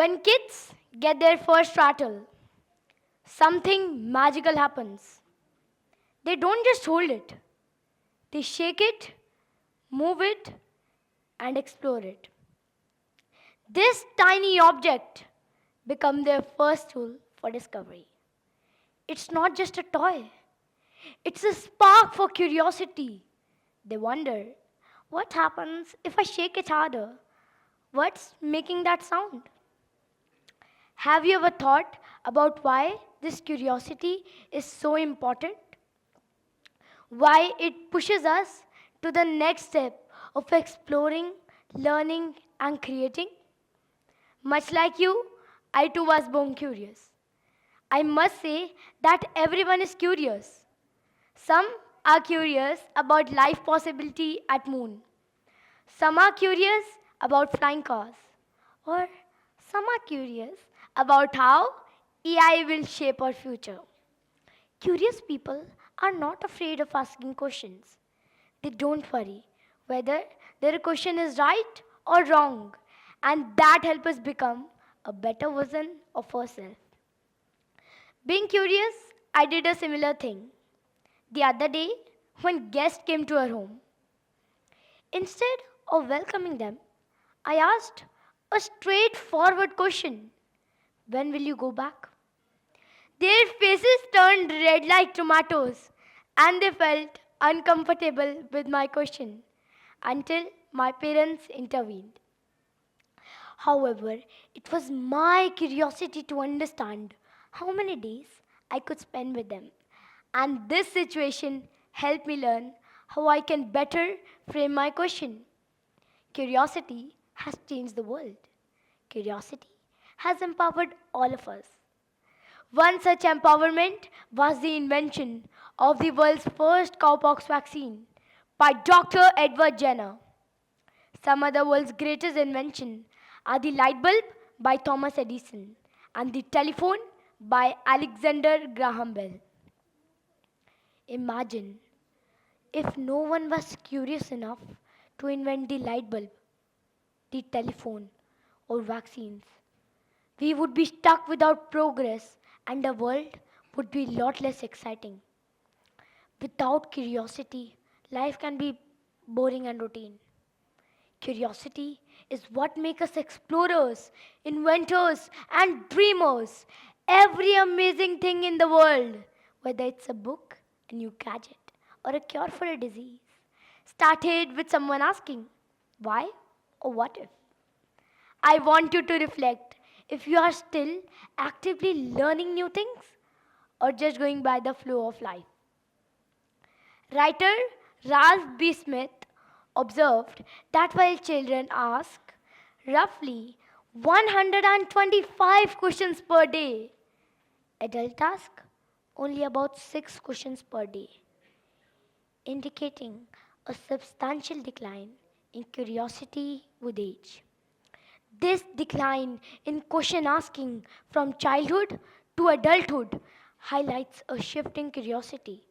When kids get their first rattle, something magical happens. They don't just hold it, they shake it, move it, and explore it. This tiny object becomes their first tool for discovery. It's not just a toy, it's a spark for curiosity. They wonder, what happens if I shake it harder? What's making that sound? Have you ever thought about why this curiosity is so important? Why it pushes us to the next step of exploring, learning, and creating? Much like you, I too was born curious. I must say that everyone is curious. Some are curious about life possibility at moon. Some are curious about flying cars. Or some are curious about how AI will shape our future. Curious people are not afraid of asking questions. They don't worry whether their question is right or wrong, and that helps us become a better version of ourselves. Being curious, I did a similar thing. The other day, when guests came to our home, instead of welcoming them, I asked a straightforward question: when will you go back? Their faces turned red like tomatoes, and they felt uncomfortable with my question until my parents intervened. However, it was my curiosity to understand how many days I could spend with them. And this situation helped me learn how I can better frame my question. Curiosity has changed the world. Curiosity has empowered all of us. One such empowerment was the invention of the world's first cowpox vaccine by Dr. Edward Jenner. Some of the world's greatest inventions are the light bulb by Thomas Edison and the telephone by Alexander Graham Bell. Imagine if no one was curious enough to invent the light bulb, the telephone, or vaccines. We would be stuck without progress and the world would be a lot less exciting. Without curiosity, life can be boring and routine. Curiosity is what makes us explorers, inventors, and dreamers. Every amazing thing in the world, whether it's a book, a new gadget, or a cure for a disease, started with someone asking, why or what if? I want you to reflect if you are still actively learning new things or just going by the flow of life. Writer Ralph B. Smith observed that while children ask roughly 125 questions per day, adults ask only about 6 questions per day, indicating a substantial decline in curiosity with age. This decline in question asking from childhood to adulthood highlights a shift in curiosity,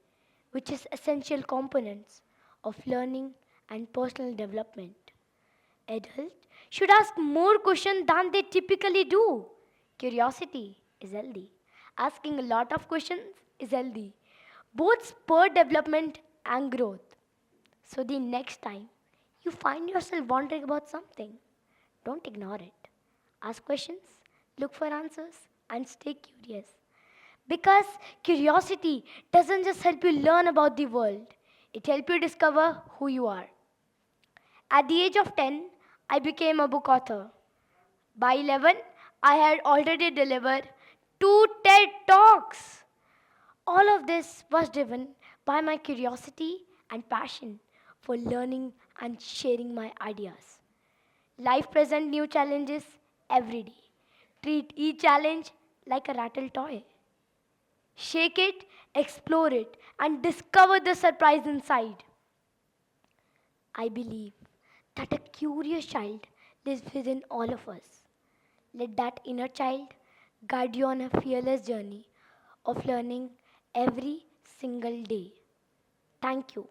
which is essential components of learning and personal development. Adults should ask more questions than they typically do. Curiosity is healthy. Asking a lot of questions is healthy. Both spur development and growth. So the next time you find yourself wondering about something, don't ignore it. Ask questions, look for answers, and stay curious. Because curiosity doesn't just help you learn about the world, it helps you discover who you are. At the age of 10, I became a book author. By 11, I had already delivered 2 TED Talks. All of this was driven by my curiosity and passion for learning and sharing my ideas. Life presents new challenges every day. Treat each challenge like a rattle toy. Shake it, explore it, and discover the surprise inside. I believe that a curious child lives within all of us. Let that inner child guide you on a fearless journey of learning every single day. Thank you.